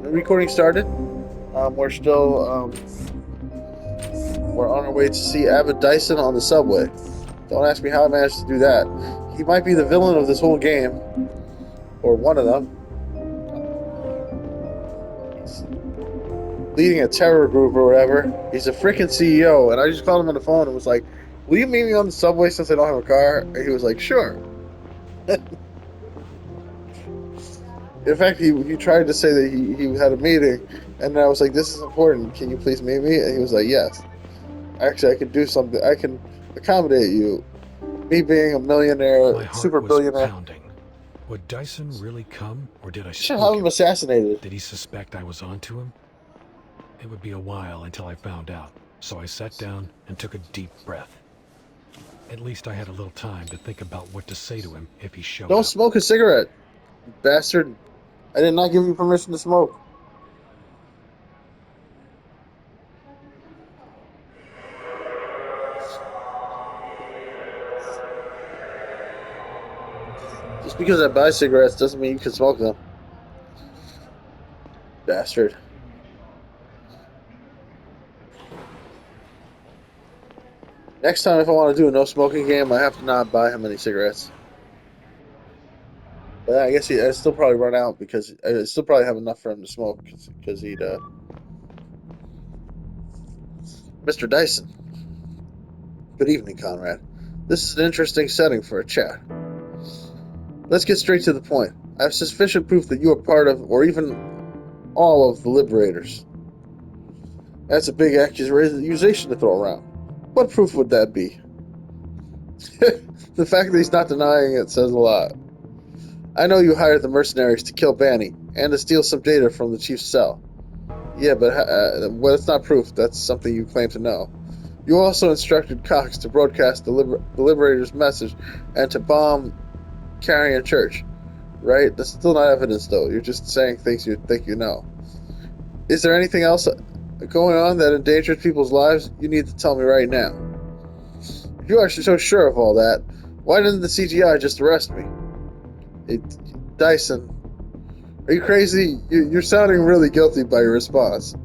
the recording started. We're on our way to see Abbott Dyson on the subway. Don't ask me how I managed to do that. He might be the villain of this whole game, or one of them. He's leading a terror group or whatever. He's a freaking CEO, and I just called him on the phone and was like, "Will you meet me on the subway since I don't have a car?" And he was like, "Sure." In fact, he tried to say that he had a meeting, and I was like, "This is important. Can you please meet me?" And he was like, "Yes." Actually, I can do something. I can accommodate you. Me being a millionaire, My heart super was billionaire, pounding. Would Dyson really come, or did I should have spook him him? assassinated. Did he suspect I was onto him? It would be a while until I found out, so I sat down and took a deep breath. At least I had a little time to think about what to say to him if he showed Don't up. smoke a cigarette, you bastard. I did not give you permission to smoke. Just because I buy cigarettes doesn't mean you can smoke them, bastard. Next time, if I want to do a no smoking game, I have to not buy him any cigarettes. But I guess I still probably run out because I still probably have enough for him to smoke because he'd. Mr. Dyson, good evening, Conrad. This is an interesting setting for a chat. Let's get straight to the point. I have sufficient proof that you are part of, or even all of, the Liberators. That's a big accusation to throw around. What proof would that be? The fact that he's not denying it says a lot. I know you hired the mercenaries to kill Banny and to steal some data from the chief's cell. Yeah, but well, it's not proof. That's something you claim to know. You also instructed Cox to broadcast the Liberator's message and to bomb Carrion Church, right? That's still not evidence, though. You're just saying things you think you know. Is there anything else going on that endangers people's lives? You need to tell me right now. If you are so sure of all that, why didn't the CGI just arrest me? Dyson, are you crazy? You're sounding really guilty by your response.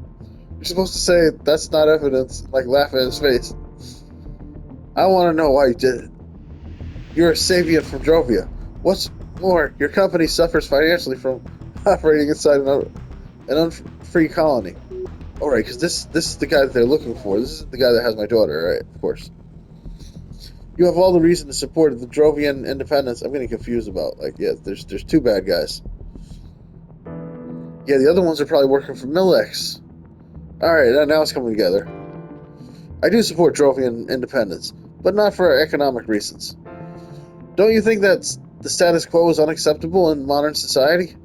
You're supposed to say that's not evidence, like laugh in his face. I want to know why you did it. You're a Sabian from Drovia. What's more, your company suffers financially from operating inside an unfree colony. Alright, because this is the guy that they're looking for. This is the guy that has my daughter, right? Of course. You have all the reason to support the Drovian independence. I'm getting confused about, like, yeah, there's two bad guys. Yeah, the other ones are probably working for Millex. Alright, now it's coming together. I do support Drovian independence, but not for economic reasons. Don't you think that the status quo is unacceptable in modern society?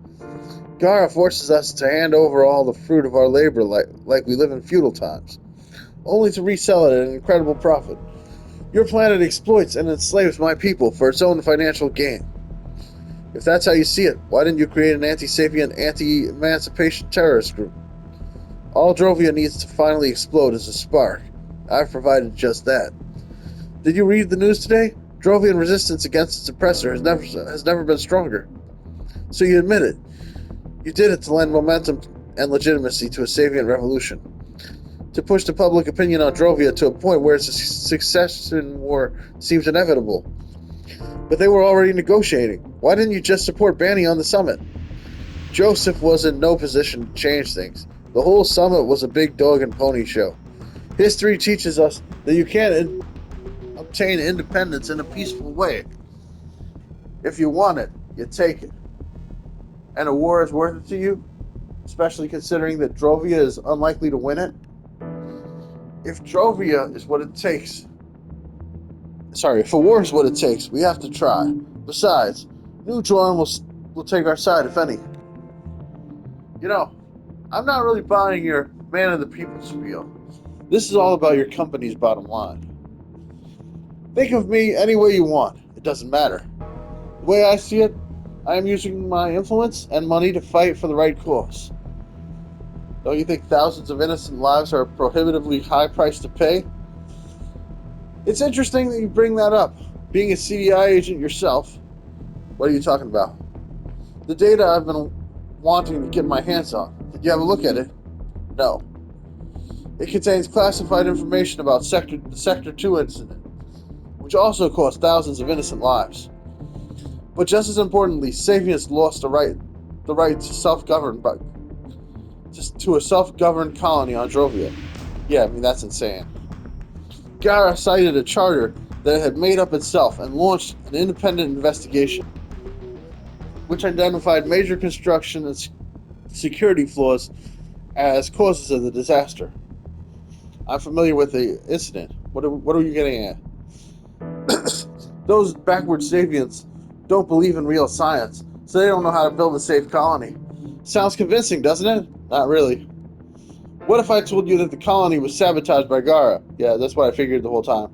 Gara forces us to hand over all the fruit of our labor like we live in feudal times, only to resell it at an incredible profit. Your planet exploits and enslaves my people for its own financial gain. If that's how you see it, why didn't you create an anti-sapient, anti-emancipation terrorist group? All Drovia needs to finally explode is a spark. I've provided just that. Did you read the news today? Drovian resistance against its oppressor has never been stronger. So you admit it. You did it to lend momentum and legitimacy to a Sabian revolution. To push the public opinion on Drovia to a point where its succession war seems inevitable. But they were already negotiating. Why didn't you just support Banny on the summit? Joseph was in no position to change things. The whole summit was a big dog and pony show. History teaches us that you can't obtain independence in a peaceful way. If you want it, you take it. And a war is worth it to you, especially considering that Drovia is unlikely to win it. If Drovia is what it takes, if a war is what it takes, we have to try. Besides, New Jordan will take our side, if any. You know, I'm not really buying your man of the people spiel. This is all about your company's bottom line. Think of me any way you want. It doesn't matter. The way I see it, I am using my influence and money to fight for the right cause. Don't you think thousands of innocent lives are a prohibitively high price to pay? It's interesting that you bring that up. Being a CDI agent yourself, what are you talking about? The data I've been wanting to get my hands on. Did you have a look at it? No. It contains classified information about the Sector 2 incident, which also cost thousands of innocent lives. But just as importantly, Sapiens lost the right to self-govern, but just to a self-governed colony on Drovia. Yeah, I mean that's insane. Gara cited a charter that it had made up itself and launched an independent investigation, which identified major construction and security flaws as causes of the disaster. I'm familiar with the incident. What are you getting at? Those backward Sapiens don't believe in real science, so they don't know how to build a safe colony. Sounds convincing, doesn't it? Not really. What if I told you that the colony was sabotaged by Gara? Yeah, that's what I figured the whole time.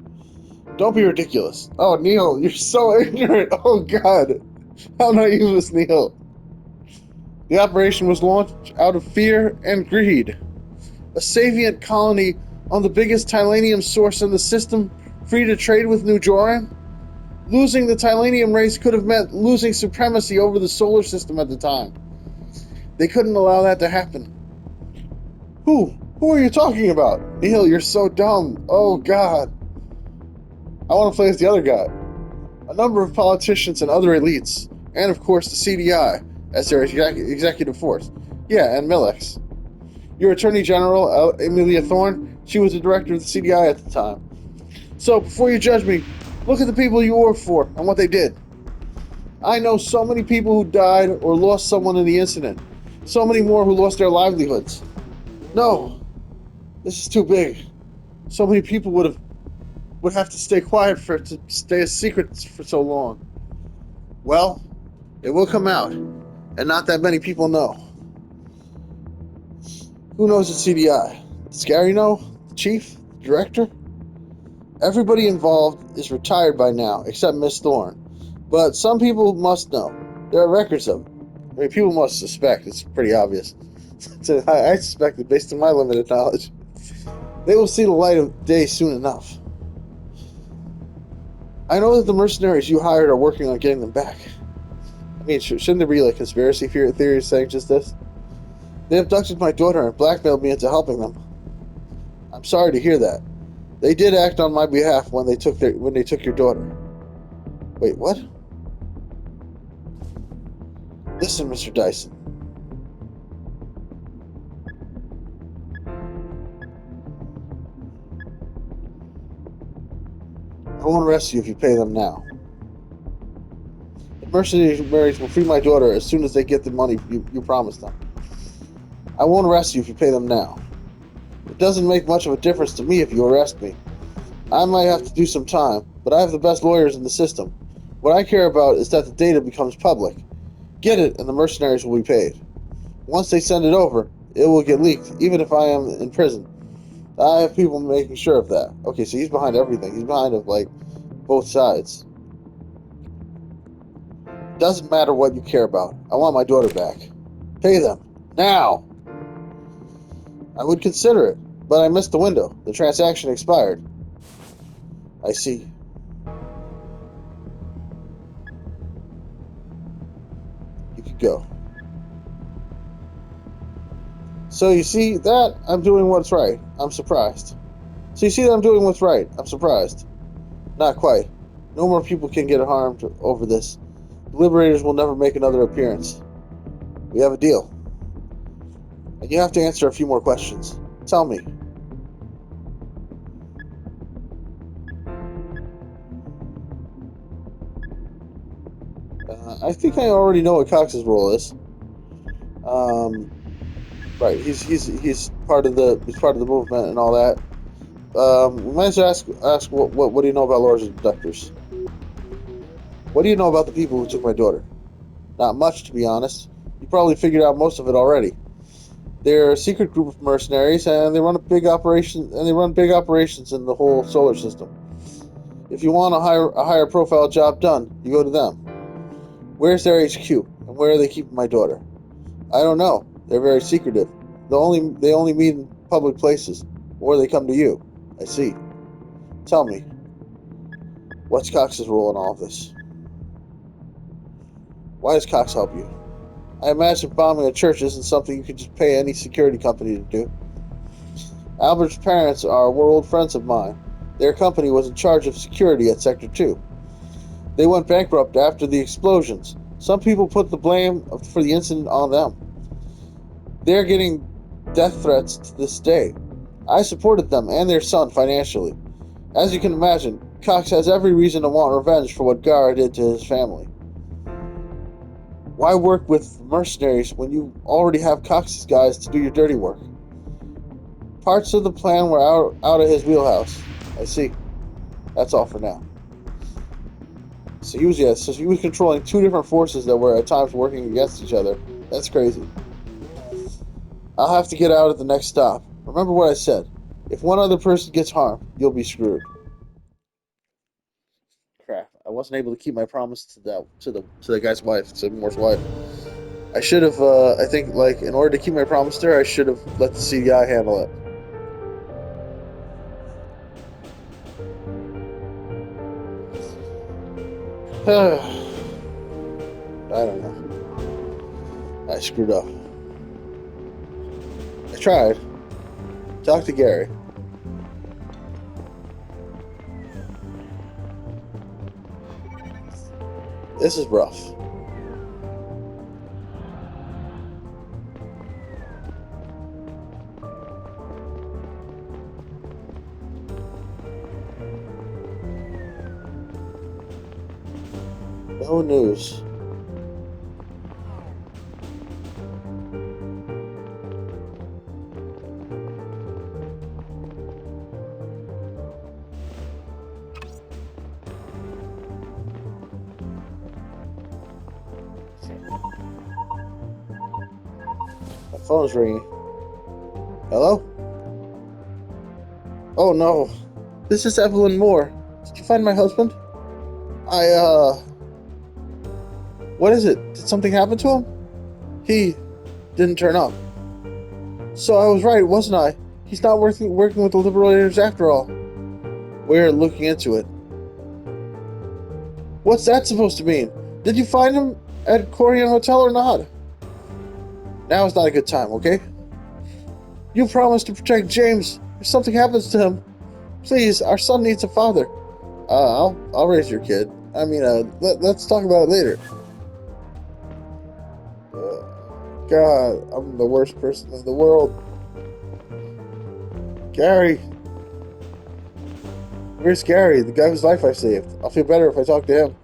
Don't be ridiculous. Oh, Neil, you're so ignorant. Oh, God. How naive is Neil? The operation was launched out of fear and greed. A Savient colony on the biggest Tylanium source in the system, free to trade with New Joran? Losing the Tylanium race could have meant losing supremacy over the solar system at the time. They couldn't allow that to happen. Who? Who are you talking about? Neil, you're so dumb. Oh, God. I want to play as the other guy. A number of politicians and other elites, and of course the CDI, as their executive force. Yeah, and Millex. Your Attorney General, Amelia Thorne, she was the director of the CDI at the time. So, before you judge me, look at the people you work for and what they did. I know so many people who died or lost someone in the incident. So many more who lost their livelihoods. No, this is too big. So many people would have to stay quiet for it to stay a secret for so long. Well, it will come out, and not that many people know. Who knows at CDI? Does Gary know? The chief? The director? Everybody involved is retired by now, except Miss Thorne. But some people must know. There are records of it. I mean, people must suspect. It's pretty obvious. So I suspect it based on my limited knowledge. They will see the light of day soon enough. I know that the mercenaries you hired are working on getting them back. I mean, shouldn't there be like conspiracy theories saying just this? They abducted my daughter and blackmailed me into helping them. I'm sorry to hear that. They did act on my behalf when they took your daughter. Wait, what? Listen, Mr. Dyson. I won't arrest you if you pay them now. The mercenaries will free my daughter as soon as they get the money you promised them. I won't arrest you if you pay them now. It doesn't make much of a difference to me if you arrest me. I might have to do some time, but I have the best lawyers in the system. What I care about is that the data becomes public. Get it, and the mercenaries will be paid. Once they send it over, it will get leaked, even if I am in prison. I have people making sure of that. Okay, so he's behind everything. He's behind of like both sides. Doesn't matter what you care about. I want my daughter back. Pay them. Now! I would consider it, but I missed the window. The transaction expired. I see. You could go. So you see that? I'm doing what's right. I'm surprised. So you see that I'm doing what's right. I'm surprised. Not quite. No more people can get harmed over this. The Liberators will never make another appearance. We have a deal. And you have to answer a few more questions. Tell me. I think I already know what Cox's role is. Right, he's part of the movement and all that. We might as well ask what do you know about Lords and Abductors? What do you know about the people who took my daughter? Not much, to be honest. You probably figured out most of it already. They're a secret group of mercenaries, and they run big operations in the whole solar system. If you want a higher profile job done, you go to them. Where's their HQ, and where are they keeping my daughter? I don't know. They're very secretive. They only meet in public places, or they come to you. I see. Tell me, what's Cox's role in all of this? Why does Cox help you? I imagine bombing a church isn't something you could just pay any security company to do. Albert's parents were old friends of mine. Their company was in charge of security at Sector 2. They went bankrupt after the explosions. Some people put the blame for the incident on them. They're getting death threats to this day. I supported them and their son financially. As you can imagine, Cox has every reason to want revenge for what Gara did to his family. Why work with mercenaries when you already have Cox's guys to do your dirty work? Parts of the plan were out of his wheelhouse. I see. That's all for now. So he was controlling two different forces that were at times working against each other. That's crazy. I'll have to get out at the next stop. Remember what I said. If one other person gets harmed, you'll be screwed. Crap! I wasn't able to keep my promise to the guy's wife, to Moore's wife. I should have. I think, like, in order to keep my promise to her, I should have let the CDI handle it. I don't know. I screwed up. I tried. Talk to Gary. This is rough. No news. My phone's ringing. Hello? Oh no. This is Evelyn Moore. Did you find my husband? I, What is it? Did something happen to him? He didn't turn up. So I was right, wasn't I? He's not working with the Liberators after all. We're looking into it. What's that supposed to mean? Did you find him at Corian Hotel or not? Now is not a good time, okay? You promised to protect James if something happens to him. Please, our son needs a father. I'll raise your kid. I mean, let's talk about it later. God, I'm the worst person in the world. Gary. Where's Gary, the guy whose life I saved? I'll feel better if I talk to him.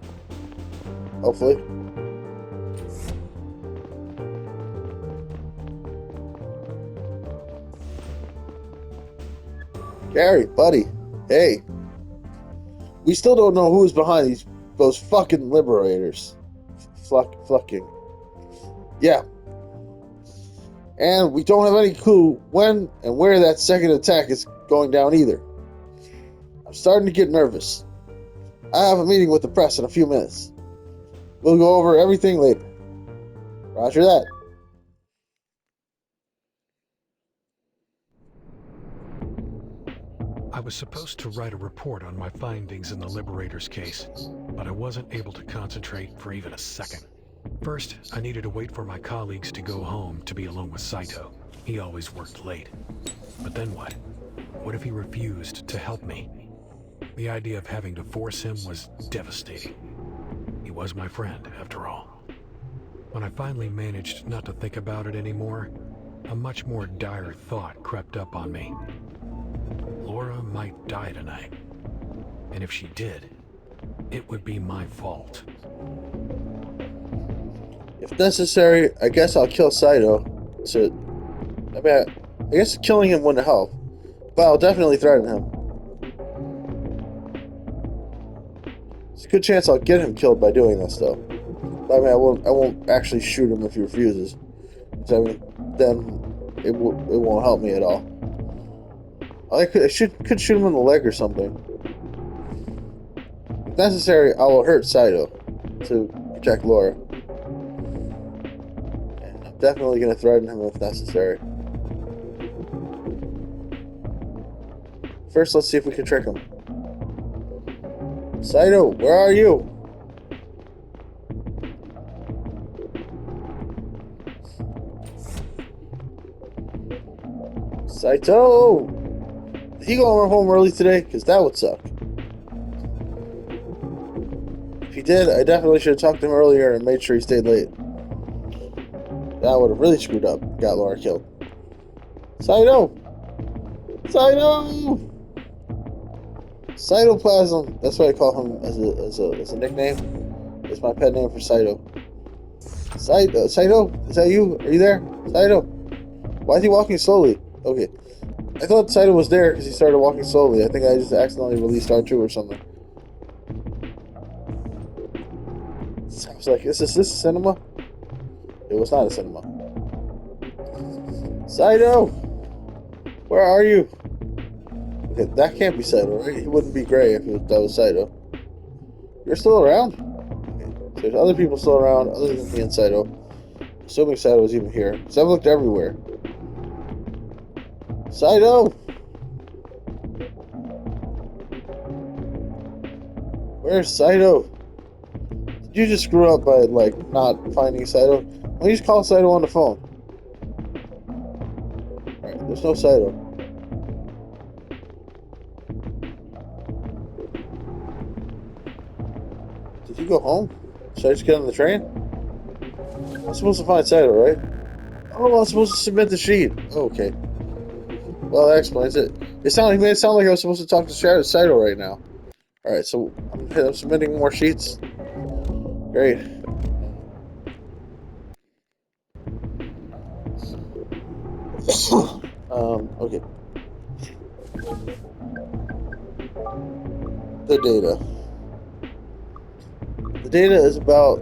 Hopefully. Gary, buddy. Hey. We still don't know who's behind those fucking liberators. Fucking. Yeah. And we don't have any clue when and where that second attack is going down either. I'm starting to get nervous. I have a meeting with the press in a few minutes. We'll go over everything later. Roger that. I was supposed to write a report on my findings in the Liberator's case, but I wasn't able to concentrate for even a second. First, I needed to wait for my colleagues to go home to be alone with Saito. He always worked late. But then what? What if he refused to help me? The idea of having to force him was devastating. He was my friend, after all. When I finally managed not to think about it anymore, a much more dire thought crept up on me. Laura might die tonight. And if she did, it would be my fault. If necessary, I guess I'll kill Saito. I guess killing him wouldn't help. But I'll definitely threaten him. There's a good chance I'll get him killed by doing this, though. But, I mean, I won't actually shoot him if he refuses. I mean, then it won't help me at all. I could shoot him in the leg or something. If necessary, I will hurt Saito to protect Laura. And I'm definitely going to threaten him if necessary. First, let's see if we can trick him. Saito, where are you? Saito! He going home early today? Because that would suck. If he did, I definitely should have talked to him earlier and made sure he stayed late. That would have really screwed up. Got Laura killed. Saito! Saito! Cytoplasm. That's what I call him as a nickname. It's my pet name for Saito. Saito? Is that you? Are you there? Saito? Why is he walking slowly? Okay. I thought Saito was there because he started walking slowly. I think I just accidentally released R2 or something. I was like, is this a cinema? It was not a cinema. Saito! Where are you? Okay, that can't be Saito, right? He wouldn't be gray if that was Saito. You're still around? Okay. So there's other people still around other than me and Saito. Assuming Saito was even here. Because I've looked everywhere. Saito! Where's Saito? Did you just screw up by, like, not finding Saito? Why don't you just call Saito on the phone? Alright, there's no Saito. Did he go home? Should I just get on the train? I'm supposed to find Saito, right? Oh, I'm supposed to submit the sheet. Oh, okay. Well, that explains it. He made it sound like I was supposed to talk to Saito right now. Alright, so I'm submitting more sheets. Great. Okay. The data. The data is about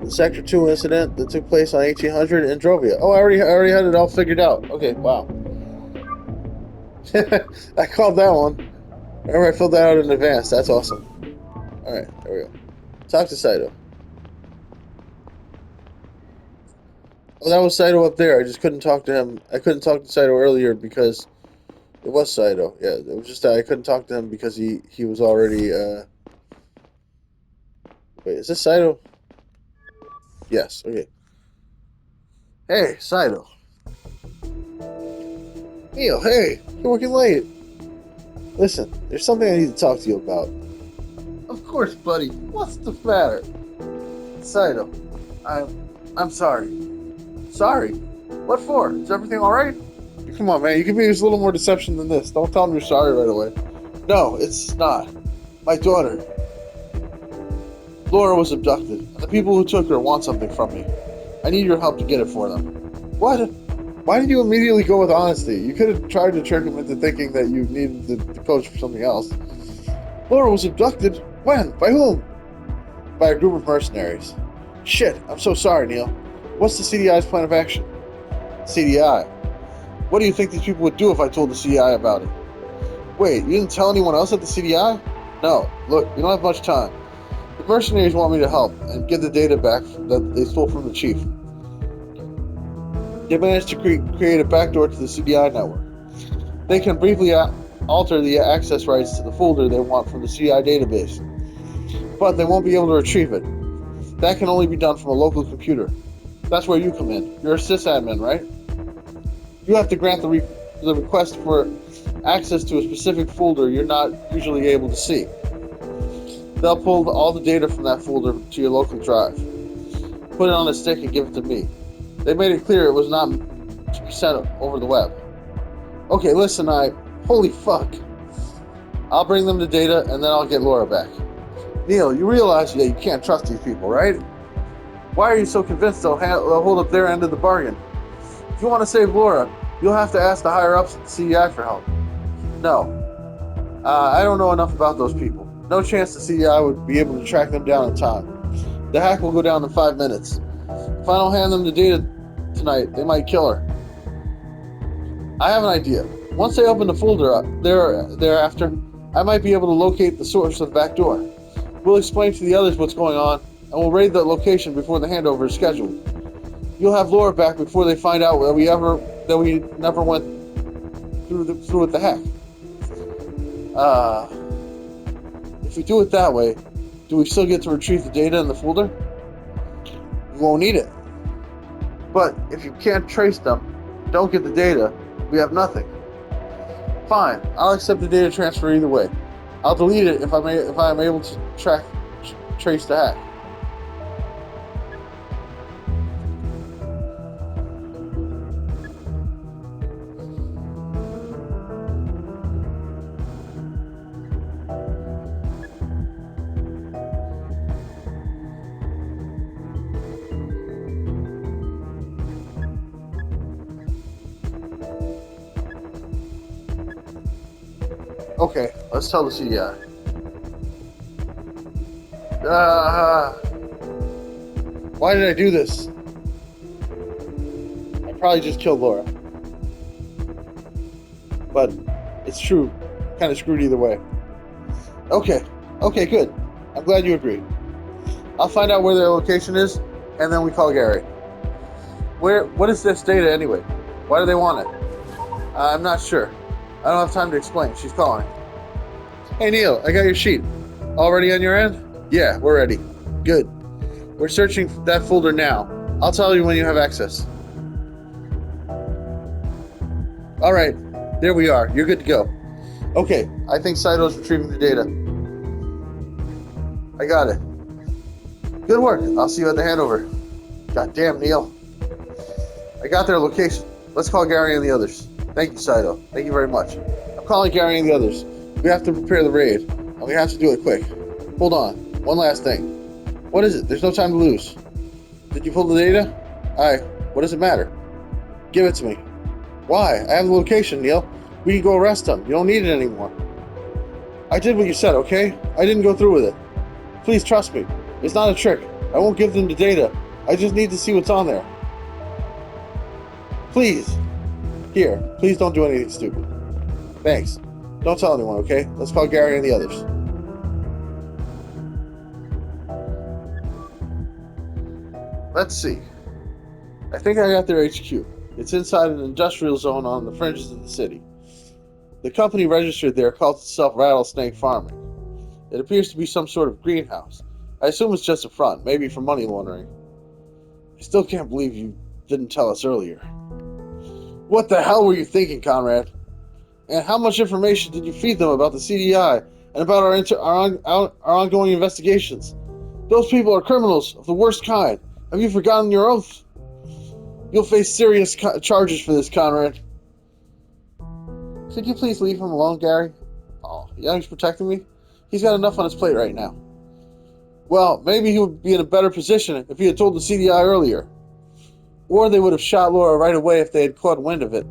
the Sector 2 incident that took place on 1800 in Drovia. Oh, I already had it all figured out. Okay, wow. I called that one. Remember, I filled that out in advance. That's awesome. Alright, there we go. Talk to Saito. Oh, that was Saito up there. I just couldn't talk to him. I couldn't talk to Saito earlier because it was Saito. Yeah, it was just that I couldn't talk to him because he was already, Wait, is this Saito? Yes, okay. Hey, Saito. Neil, hey, you're working late. Listen, there's something I need to talk to you about. Of course, buddy. What's the matter? Saito, I'm sorry. Sorry? What for? Is everything alright? Come on, man. You can be just a little more deception than this. Don't tell him you're sorry right away. No, it's not. My daughter. Laura was abducted, and the people who took her want something from me. I need your help to get it for them. What? Why did you immediately go with honesty? You could have tried to trick him into thinking that you needed the coach for something else. Laura was abducted? When? By whom? By a group of mercenaries. Shit, I'm so sorry, Neil. What's the CDI's plan of action? CDI? What do you think these people would do if I told the CDI about it? Wait, you didn't tell anyone else at the CDI? No, look, we don't have much time. The mercenaries want me to help and get the data back that they stole from the chief. They managed to create a backdoor to the CDI network. They can briefly alter the access rights to the folder they want from the CDI database, but they won't be able to retrieve it. That can only be done from a local computer. That's where you come in. You're a sysadmin, right? You have to grant the request for access to a specific folder you're not usually able to see. They'll pull all the data from that folder to your local drive, put it on a stick and give it to me. They made it clear it was not to be sent over the web. Okay, listen, holy fuck. I'll bring them the data and then I'll get Laura back. Neil, you realize that you can't trust these people, right? Why are you so convinced they'll hold up their end of the bargain? If you want to save Laura, you'll have to ask the higher-ups at the CDI for help. No. I don't know enough about those people. No chance the CDI would be able to track them down in time. The hack will go down in 5 minutes. If I don't hand them the data tonight, they might kill her. I have an idea. Once they open the folder thereafter, I might be able to locate the source of the back door. We'll explain to the others what's going on, and we'll raid the location before the handover is scheduled. You'll have Laura back before they find out that we never went through with the hack. If we do it that way, do we still get to retrieve the data in the folder? You won't need it. But if you can't trace them, don't get the data, We have nothing. Fine, I'll accept the data transfer either way. I'll delete it if I'm able to trace the hack. Okay, let's tell the CDI. Why did I do this? I probably just killed Laura. But it's true. Kind of screwed either way. Okay, good. I'm glad you agree. I'll find out where their location is, and then we call Gary. What is this data anyway? Why do they want it? I'm not sure. I don't have time to explain. She's calling. Hey Neil, I got your sheet. All ready on your end? Yeah, we're ready. Good. We're searching that folder now. I'll tell you when you have access. All right, there we are. You're good to go. Okay, I think Saito's retrieving the data. I got it. Good work. I'll see you at the handover. Goddamn, Neil. I got their location. Let's call Gary and the others. Thank you, Saito. Thank you very much. I'm calling Gary and the others. We have to prepare the raid, and we have to do it quick. Hold on. One last thing. What is it? There's no time to lose. Did you pull the data? Aye. What does it matter? Give it to me. Why? I have the location, Neil. We can go arrest them. You don't need it anymore. I did what you said, okay? I didn't go through with it. Please trust me. It's not a trick. I won't give them the data. I just need to see what's on there. Please. Here, please don't do anything stupid. Thanks. Don't tell anyone, okay? Let's call Gary and the others. Let's see. I think I got their HQ. It's inside an industrial zone on the fringes of the city. The company registered there calls itself Rattlesnake Farming. It appears to be some sort of greenhouse. I assume it's just a front, maybe for money laundering. I still can't believe you didn't tell us earlier. What the hell were you thinking, Conrad? And how much information did you feed them about the CDI and about our ongoing investigations? Those people are criminals of the worst kind. Have you forgotten your oath? You'll face serious charges for this, Conrad. Could you please leave him alone, Gary? Oh, Young's protecting me? He's got enough on his plate right now. Well, maybe he would be in a better position if he had told the CDI earlier. Or they would have shot Laura right away if they had caught wind of it.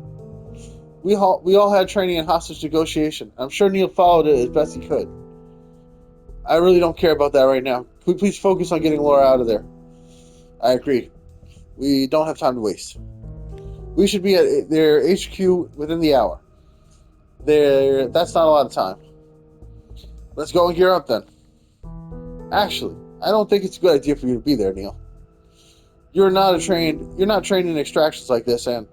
We all had training in hostage negotiation. I'm sure Neil followed it as best he could. I really don't care about that right now. Could we please focus on getting Laura out of there? I agree. We don't have time to waste. We should be at their HQ within the hour. That's not a lot of time. Let's go and gear up then. Actually, I don't think it's a good idea for you to be there, Neil. You're not trained in extractions like this, and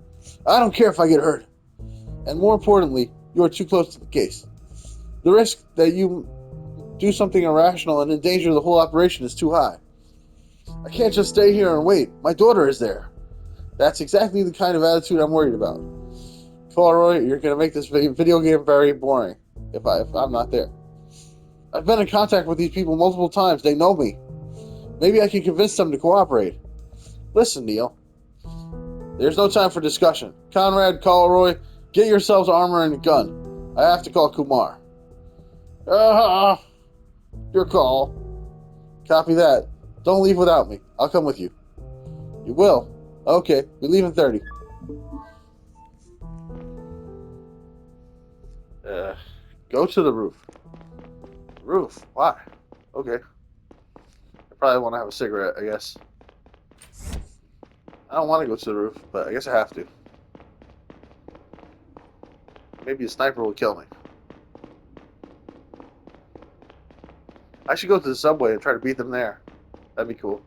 I don't care if I get hurt. And more importantly, you are too close to the case. The risk that you do something irrational and endanger the whole operation is too high. I can't just stay here and wait. My daughter is there. That's exactly the kind of attitude I'm worried about. Roy, you're going to make this video game very boring if I'm not there. I've been in contact with these people multiple times. They know me. Maybe I can convince them to cooperate. Listen, Neil. There's no time for discussion. Conrad, Roy, get yourselves armor and a gun. I have to call Kumar. Your call. Copy that. Don't leave without me. I'll come with you. You will? Okay, we leave in 30. Go to the roof. Roof? Why? Okay. I probably want to have a cigarette, I guess. I don't want to go to the roof, but I guess I have to. Maybe a sniper will kill me. I should go to the subway and try to beat them there. That'd be cool.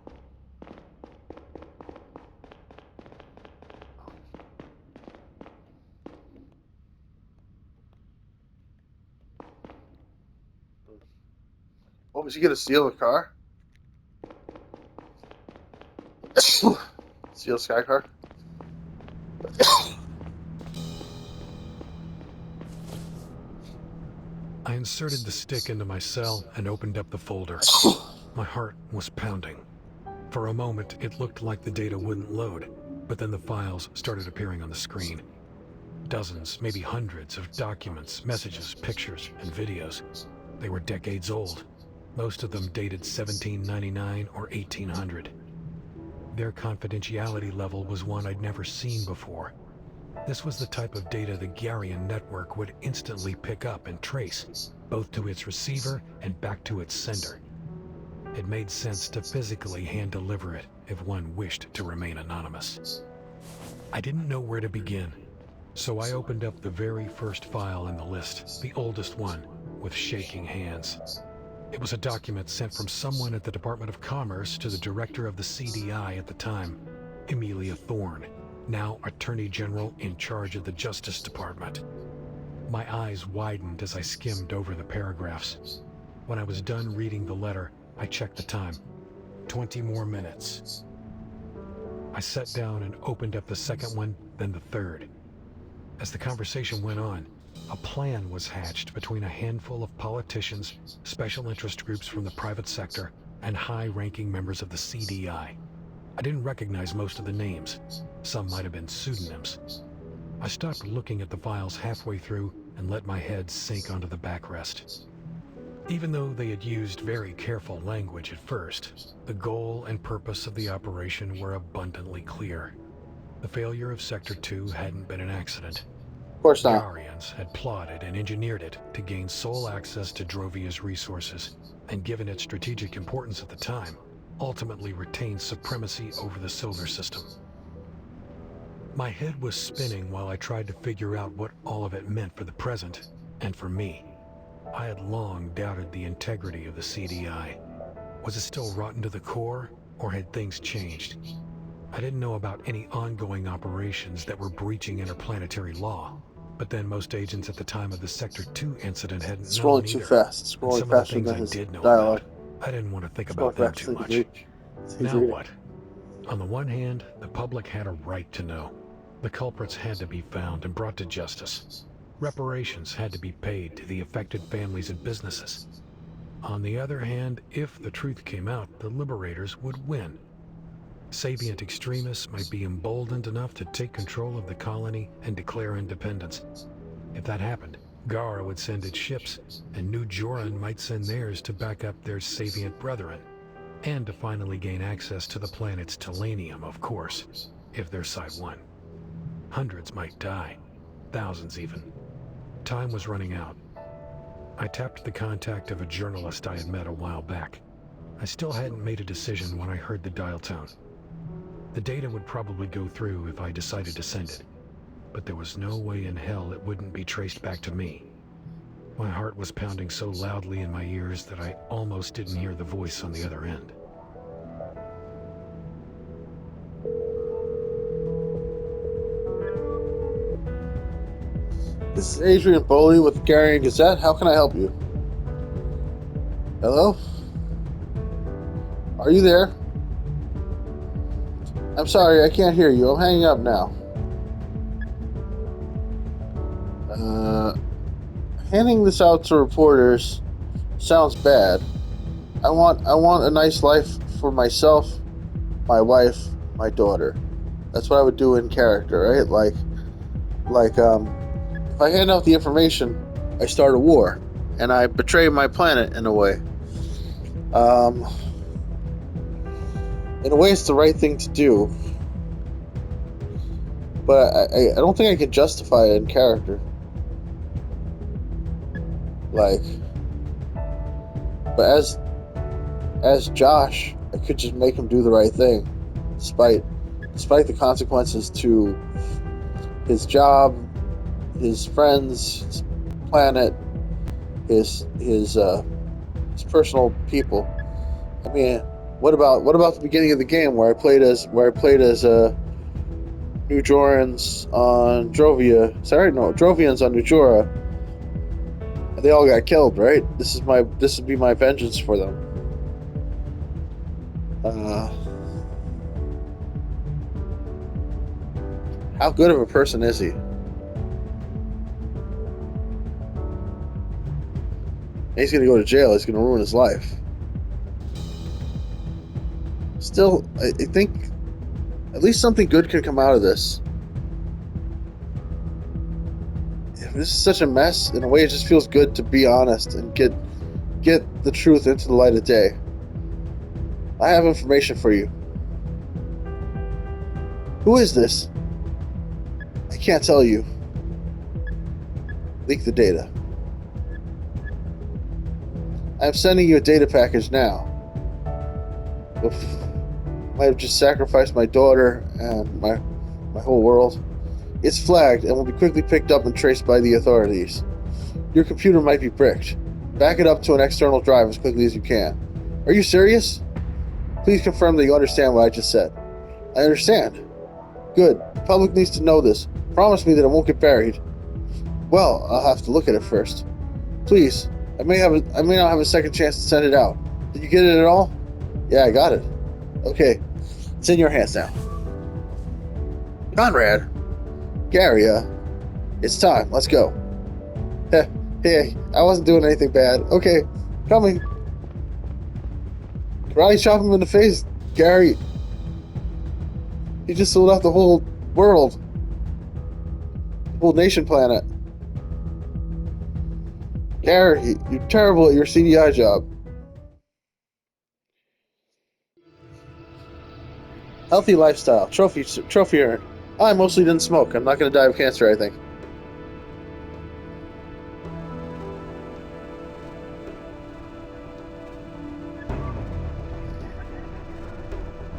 Oh, is he gonna steal a car? Steal a sky car? I inserted the stick into my cell and opened up the folder. My heart was pounding. For a moment, it looked like the data wouldn't load, but then the files started appearing on the screen. Dozens, maybe hundreds of documents, messages, pictures, and videos. They were decades old. Most of them dated 1799 or 1800. Their confidentiality level was one I'd never seen before. This was the type of data the Garian network would instantly pick up and trace, both to its receiver and back to its sender. It made sense to physically hand-deliver it if one wished to remain anonymous. I didn't know where to begin, so I opened up the very first file in the list, the oldest one, with shaking hands. It was a document sent from someone at the Department of Commerce to the director of the CDI at the time, Emilia Thorne, now Attorney General in charge of the Justice Department. My eyes widened as I skimmed over the paragraphs. When I was done reading the letter, I checked the time. 20 more minutes. I sat down and opened up the second one, then the third. As the conversation went on, a plan was hatched between a handful of politicians, special interest groups from the private sector, and high-ranking members of the CDI. I didn't recognize most of the names. Some might have been pseudonyms. I stopped looking at the files halfway through and let my head sink onto the backrest. Even though they had used very careful language at first, the goal and purpose of the operation were abundantly clear. The failure of Sector 2 hadn't been an accident. Of course not. Garians had plotted and engineered it to gain sole access to Drovia's resources, and given its strategic importance at the time, ultimately retained supremacy over the solar system. My head was spinning while I tried to figure out what all of it meant for the present, and for me. I had long doubted the integrity of the CDI. Was it still rotten to the core, or had things changed? I didn't know about any ongoing operations that were breaching interplanetary law, but then most agents at the time of the Sector 2 incident hadn't known Scrolling either. too fast. And Scrolling some of the faster things than I his did know dialogue. about, I didn't want to think Scrolling about them faster too than much. he's reading. He's Now reading. what? On the one hand, the public had a right to know. The culprits had to be found and brought to justice. Reparations had to be paid to the affected families and businesses. On the other hand, if the truth came out, the liberators would win. Sapient extremists might be emboldened enough to take control of the colony and declare independence. If that happened, Gara would send its ships, and New Joran might send theirs to back up their Sapient brethren, and to finally gain access to the planet's Telenium, of course, if their side won. Hundreds might die, thousands even. Time was running out. I tapped the contact of a journalist I had met a while back. I still hadn't made a decision when I heard the dial tone. The data would probably go through if I decided to send it, but there was no way in hell it wouldn't be traced back to me. My heart was pounding so loudly in my ears that I almost didn't hear the voice on the other end. This is Adrian Boley with the Garian Gazette. How can I help you? Hello? Are you there? I'm sorry, I can't hear you. I'm hanging up now. Handing this out to reporters sounds bad. I want a nice life for myself, my wife, my daughter. That's what I would do in character, right? If I hand out the information, I start a war, and I betray my planet in a way. In a way, it's the right thing to do, but I don't think I can justify it in character. But as Josh, I could just make him do the right thing, despite the consequences to his job, his friends, his planet, his personal people. I mean, what about the beginning of the game where I played as New Jorans on Drovia? Is that right? No, Drovians on New Jora. And they all got killed, right? This would be my vengeance for them. How good of a person is he? He's gonna go to jail. He's gonna ruin his life. Still, I think at least something good can come out of this. If this is such a mess, in a way, it just feels good to be honest and get the truth into the light of day. I have information for you. Who is this? I can't tell you. Leak the data. I'm sending you a data package now. Might have just sacrificed my daughter and my whole world. It's flagged and will be quickly picked up and traced by the authorities. Your computer might be bricked. Back it up to an external drive as quickly as you can. Are you serious? Please confirm that you understand what I just said. I understand. Good. The public needs to know this. Promise me that it won't get buried. Well, I'll have to look at it first. Please. I may not have a second chance to send it out. Did you get it at all? Yeah, I got it. Okay. It's in your hands now. Conrad. Gary, it's time. Let's go. Hey, I wasn't doing anything bad. Okay, coming. Karate chop him in the face, Gary. He just sold out the whole world. The whole nation planet. Gary, you're terrible at your CDI job. Healthy lifestyle. Trophy earned. I mostly didn't smoke. I'm not going to die of cancer, I think.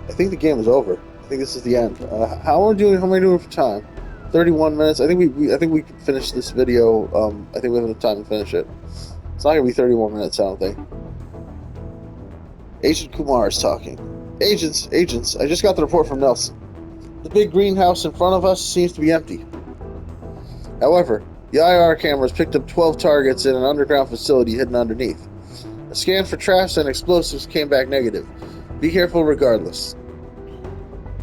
I think the game is over. I think this is the end. How am I doing for time? 31 minutes. I think we can finish this video. I think we have enough time to finish it. It's not gonna be 31 minutes, I don't think. Agent Kumar is talking. Agents. I just got the report from Nelson. The big greenhouse in front of us seems to be empty. However, the IR cameras picked up 12 targets in an underground facility hidden underneath. A scan for traps and explosives came back negative. Be careful regardless.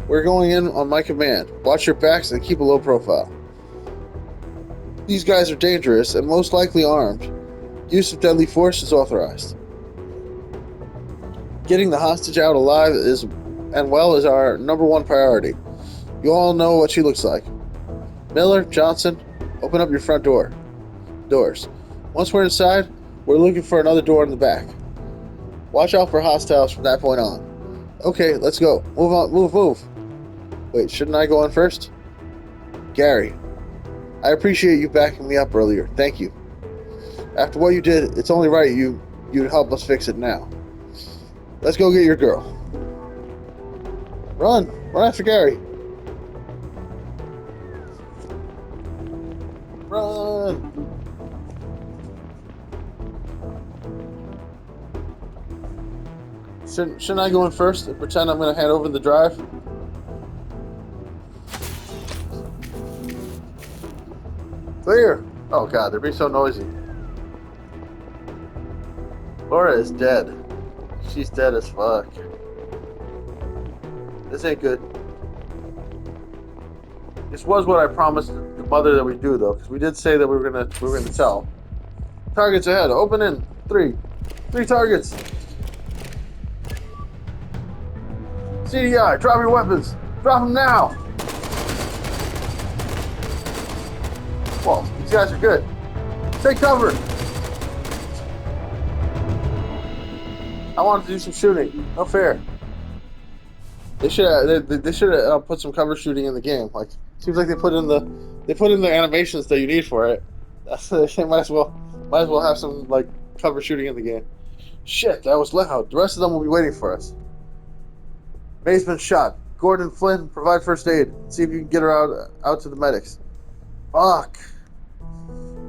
We're going in on my command. Watch your backs and keep a low profile. These guys are dangerous and most likely armed. Use of deadly force is authorized. Getting the hostage out alive is our number one priority. You all know what she looks like. Miller, Johnson, open up your front doors. Once we're inside, we're looking for another door in the back. Watch out for hostiles from that point on. Okay, let's go. Move on, move. Wait, shouldn't I go in first? Gary, I appreciate you backing me up earlier. Thank you. After what you did, it's only right you'd help us fix it now. Let's go get your girl. Run after Gary. Run. Shouldn't I go in first and pretend I'm going to hand over the drive? Clear. Oh god, they're being so noisy. Laura is dead. She's dead as fuck. This ain't good. This was what I promised the mother that we do, though, because we did say that we were gonna tell. Targets ahead. Open in. Three targets. CDI, drop your weapons. Drop them now. Whoa, these guys are good. Take cover. I wanted to do some shooting. No fair. They should have put some cover shooting in the game. Like, seems like they put in the animations that you need for it. They might as well have some like cover shooting in the game. Shit, that was loud. The rest of them will be waiting for us. May's been shot. Gordon, Flynn, provide first aid. See if you can get her out to the medics. Fuck.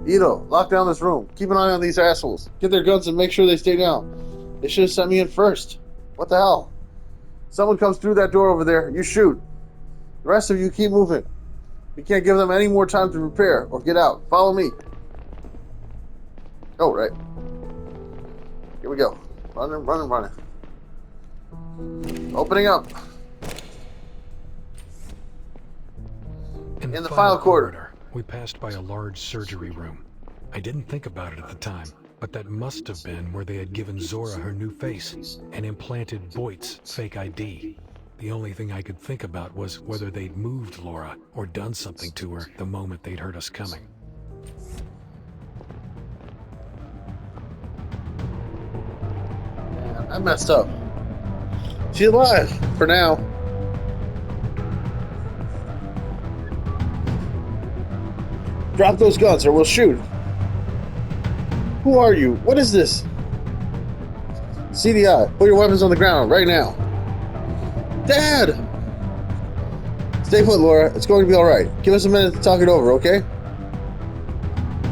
Ito, lock down this room. Keep an eye on these assholes. Get their guns and make sure they stay down. They should have sent me in first. What the hell? Someone comes through that door over there, you shoot. The rest of you keep moving. We can't give them any more time to prepare or get out. Follow me. Oh, right. Here we go. Running. Opening up. In the final corridor, we passed by a large surgery room. I didn't think about it at the time, But that must have been where they had given Zora her new face and implanted Boyd's fake ID. The only thing I could think about was whether they'd moved Laura or done something to her the moment they'd heard us coming. Man, I messed up. She's alive for now. Drop those guns or we'll shoot. Who are you? What is this? CDI, put your weapons on the ground right now. Dad! Stay put, Laura. It's going to be alright. Give us a minute to talk it over, okay?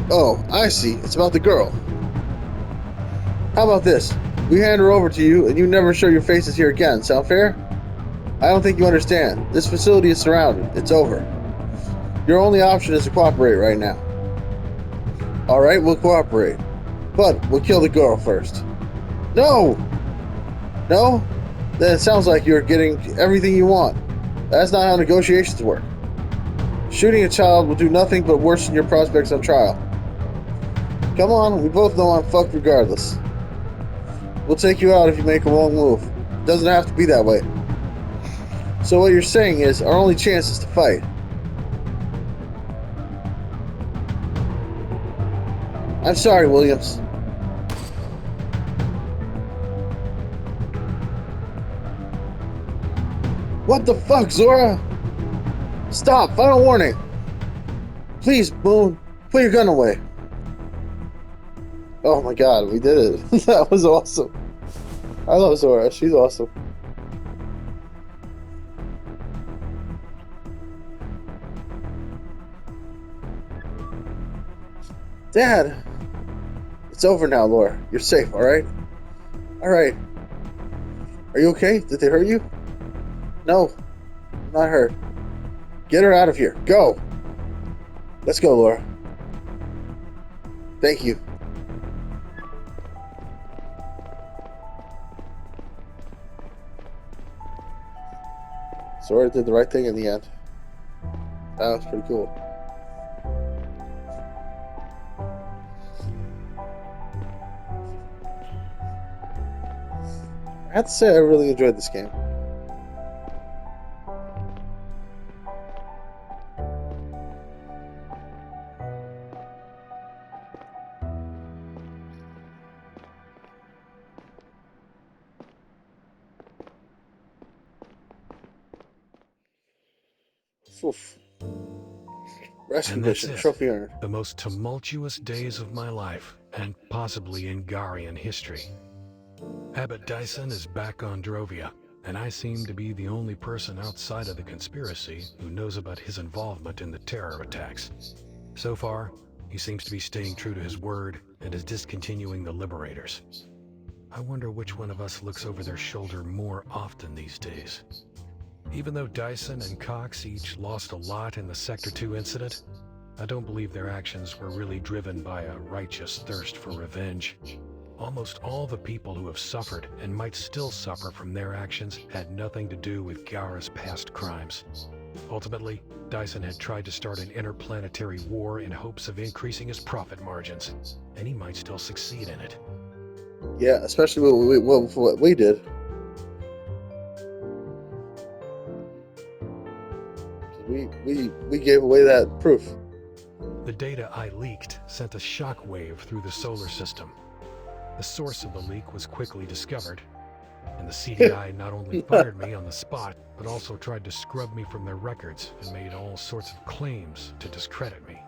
Oh, I see. It's about the girl. How about this? We hand her over to you and you never show your faces here again. Sound fair? I don't think you understand. This facility is surrounded. It's over. Your only option is to cooperate right now. Alright, we'll cooperate. But we'll kill the girl first. No! No? Then it sounds like you're getting everything you want. That's not how negotiations work. Shooting a child will do nothing but worsen your prospects on trial. Come on, we both know I'm fucked regardless. We'll take you out if you make a wrong move. It doesn't have to be that way. So what you're saying is, our only chance is to fight. I'm sorry, Williams. What the fuck, Zora? Stop! Final warning! Please, Boone, put your gun away. Oh my god, we did it. That was awesome. I love Zora. She's awesome. Dad! It's over now, Laura. You're safe, alright? Alright. Are you okay? Did they hurt you? No. I'm not hurt. Get her out of here. Go! Let's go, Laura. Thank you. Zora did the right thing in the end. That was pretty cool. I have to say I really enjoyed this game. Oof. Rescue And that's mission, it. trophy earned. The most tumultuous days of my life, and possibly in Garian history. Abbot Dyson is back on Drovia, and I seem to be the only person outside of the conspiracy who knows about his involvement in the terror attacks. So far, he seems to be staying true to his word and is discontinuing the Liberators. I wonder which one of us looks over their shoulder more often these days. Even though Dyson and Cox each lost a lot in the Sector 2 incident, I don't believe their actions were really driven by a righteous thirst for revenge. Almost all the people who have suffered and might still suffer from their actions had nothing to do with Gara's past crimes. Ultimately, Dyson had tried to start an interplanetary war in hopes of increasing his profit margins, and he might still succeed in it. Yeah, especially what we did. We gave away that proof. The data I leaked sent a shockwave through the solar system. The source of the leak was quickly discovered, and the CDI not only fired me on the spot, but also tried to scrub me from their records and made all sorts of claims to discredit me.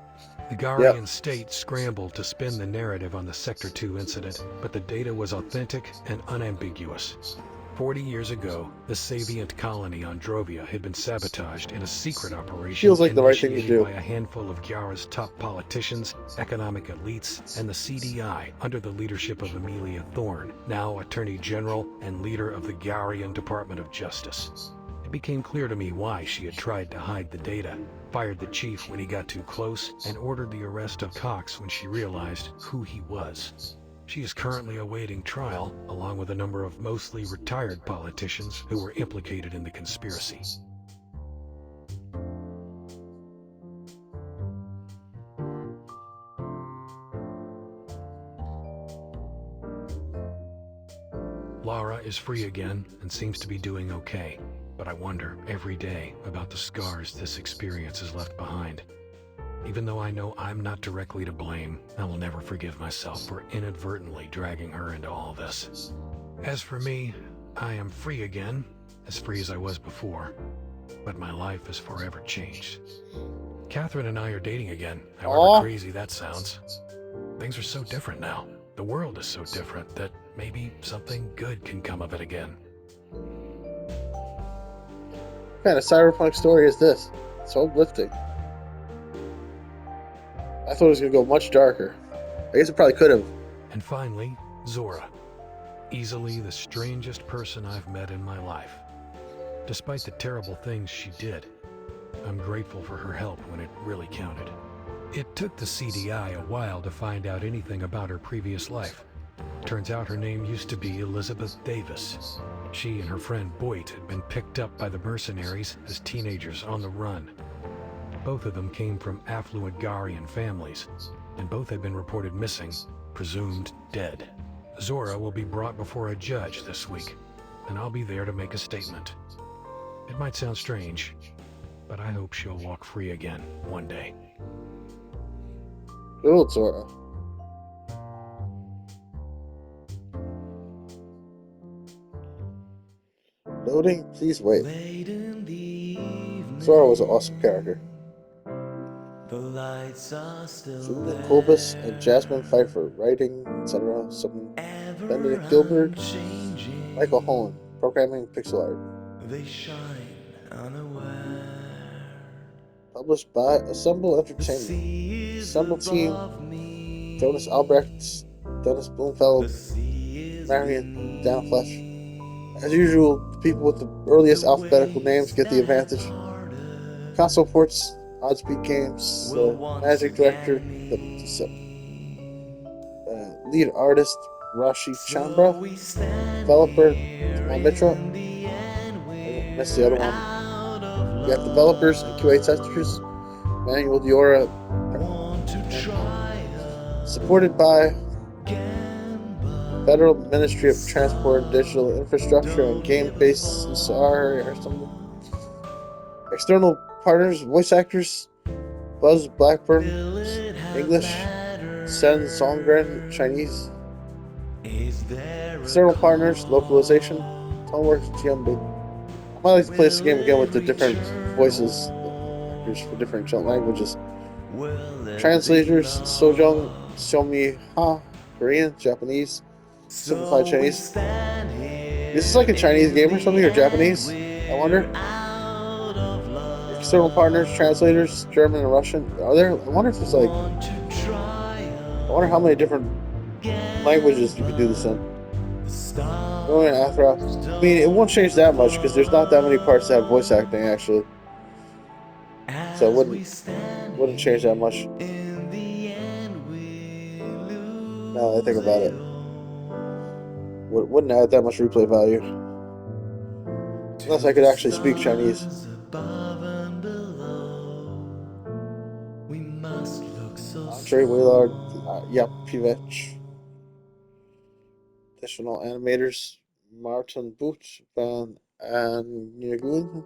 The Garian state scrambled to spin the narrative on the Sector 2 incident, but the data was authentic and unambiguous. 40 years ago, the Savient colony on Drovia had been sabotaged in a secret operation Feels like the right thing to initiated do. by a handful of Gyara's top politicians, economic elites, and the CDI under the leadership of Amelia Thorne, now Attorney General and leader of the Garian Department of Justice. It became clear to me why she had tried to hide the data, fired the chief when he got too close, and ordered the arrest of Cox when she realized who he was. She is currently awaiting trial, along with a number of mostly retired politicians who were implicated in the conspiracy. Lara is free again and seems to be doing okay, but I wonder every day about the scars this experience has left behind. Even though I know I'm not directly to blame, I will never forgive myself for inadvertently dragging her into all this. As for me, I am free again, as free as I was before, but my life is forever changed. Catherine and I are dating again, however Aw. crazy that sounds. Things are so different now. The world is so different that maybe something good can come of it again. What kind of cyberpunk story is this? So uplifting. I thought it was going to go much darker. I guess it probably could have. And finally, Zora. Easily the strangest person I've met in my life. Despite the terrible things she did, I'm grateful for her help when it really counted. It took the CDI a while to find out anything about her previous life. Turns out her name used to be Elizabeth Davis. She and her friend Boyd had been picked up by the mercenaries as teenagers on the run. Both of them came from affluent Garian families, and both had been reported missing, presumed dead. Zora will be brought before a judge this week, and I'll be there to make a statement. It might sound strange, but I hope she'll walk free again one day. Cool, Zora. Loading, please wait. Zora was an awesome character. The lights are still Julian there, Colbus and Jasmine Pfeiffer, writing, etc. Some Benedict Gilbert, unchanging. Michael Hohen, programming, pixel art. They shine unaware. Published by Assemble The Entertainment. sea is Assemble team: above me. Jonas Albrecht, Dennis The Bloomfeld, sea is Marion Downflesh. beneath. As usual, the people with the earliest The alphabetical names waves get the that advantage. parted Console ports, Oddspeed Games, will once Magic Director, again lead artist Rashi so Chambra, we stand developer here Kamal Mitra. in the end. I missed the other one. Out of You got developers and QA testers, Manuel Diora, want to and try supported by again, but Federal Ministry of Transport, Digital Infrastructure, and don't give us Game-Based CSR or something. External partners, voice actors, Buzz Blackburn, will it have English, Sen mattered? Songgren, Chinese. Is there a External partners, localization, call? Toneworks, GMB. I might like to play this Will game again with it the different return voices, home? actors for different languages. Will it be Translators, Sojong, love? Xiaomi Ha, Korean, Japanese, Simplified So we Chinese. stand Is this here like a Chinese in game or the something, or end. Japanese? I We're wonder. out of External partners, love. translators, German and Russian. Are there? I wonder if there's like. Want to try I wonder how many different languages again, you could do this in. but the Going Athra. stars I mean, it won't change that much because there's not that many parts that have voice don't acting actually, so it as we stand wouldn't change that much. in the end we Now that I think lose about it it, all. wouldn't add that much replay value unless I To could the actually speak Chinese. stars above and below, we must look so Andre Waylard, strong. Yapivech. Additional animators: Martin Booth, Van Anjagun.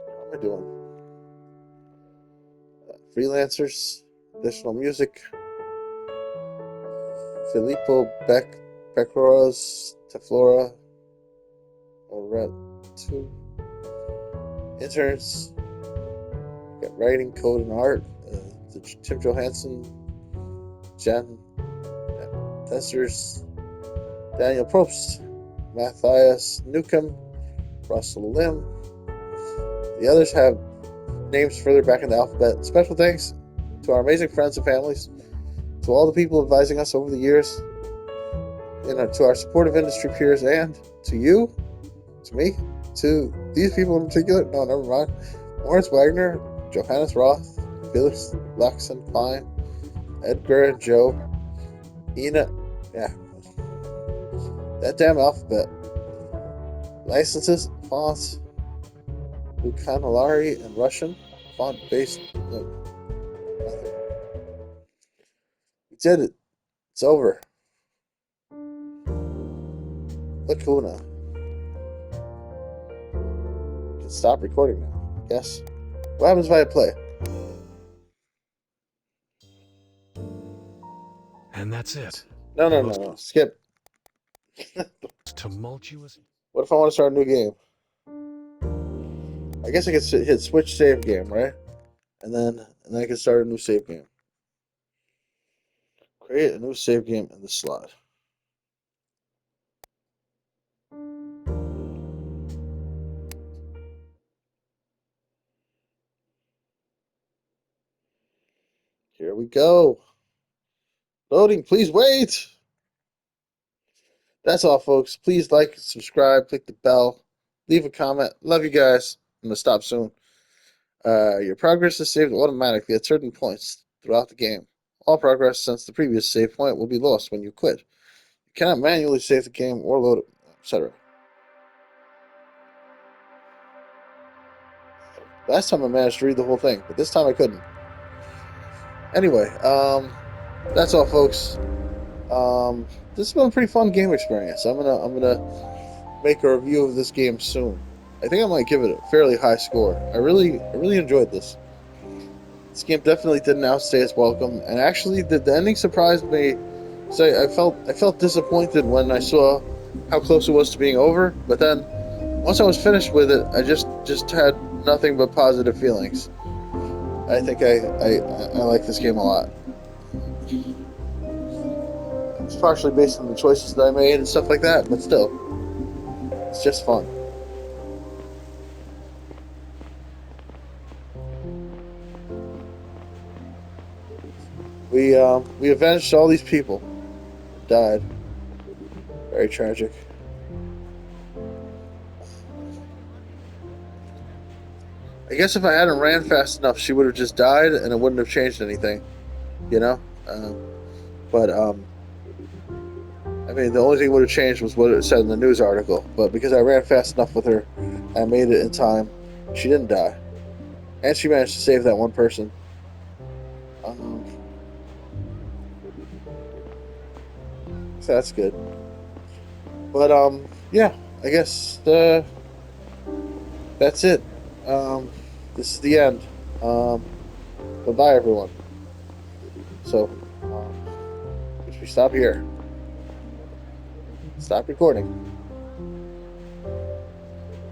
How am I doing? Freelancers. Additional music: Filippo Becroras, Teflora, Red 2. Interns: got writing, code, and art. Tim Johansson, Jen Testers, Daniel Probst, Matthias Newcomb, Russell Lim. The others have names further back in the alphabet. Special thanks to our amazing friends and families, to all the people advising us over the years, and to our supportive industry peers, and to you, to me, to these people in particular. No, never mind. Moritz Wagner, Johannes Roth, Felix Laxon Klein, Edgar and Joe, Ina. Yeah, that damn alphabet. Licenses, fonts, Lucanolari, and Russian. Font based. No, nothing. We did it. It's over. Lacuna. You can stop recording now. Yes. What happens if I play? And that's it. No, The no, no, most no. Skip. tumultuous. What if I want to start a new game? I guess I could hit switch save game, right? And then I can start a new save game. Create a new save game in the slot. Here we go. Loading, please wait. That's all, folks. Please like, subscribe, click the bell, leave a comment. Love you guys. I'm going to stop soon. Your progress is saved automatically at certain points throughout the game. All progress since the previous save point will be lost when you quit. You cannot manually save the game or load it, etc. Last time I managed to read the whole thing, but this time I couldn't. Anyway, that's all, folks. This has been a pretty fun game experience. I'm gonna make a review of this game soon. I think I might give it a fairly high score. I really enjoyed this. This game definitely didn't outstay its welcome, and actually, the ending surprised me. So I felt disappointed when I saw how close it was to being over. But then, once I was finished with it, I just had nothing but positive feelings. I think I like this game a lot. It's partially based on the choices that I made and stuff like that, but still, it's just fun. We avenged all these people who died. Very tragic. I guess if I hadn't ran fast enough, she would have just died, and it wouldn't have changed anything, you know. But I mean, the only thing that would have changed was what it said in the news article. But because I ran fast enough with her, I made it in time. She didn't die, and she managed to save that one person. Um, so that's good. But yeah, I guess that's it. Um, this is the end. Um, Goodbye, everyone. So, we stop here. Stop recording.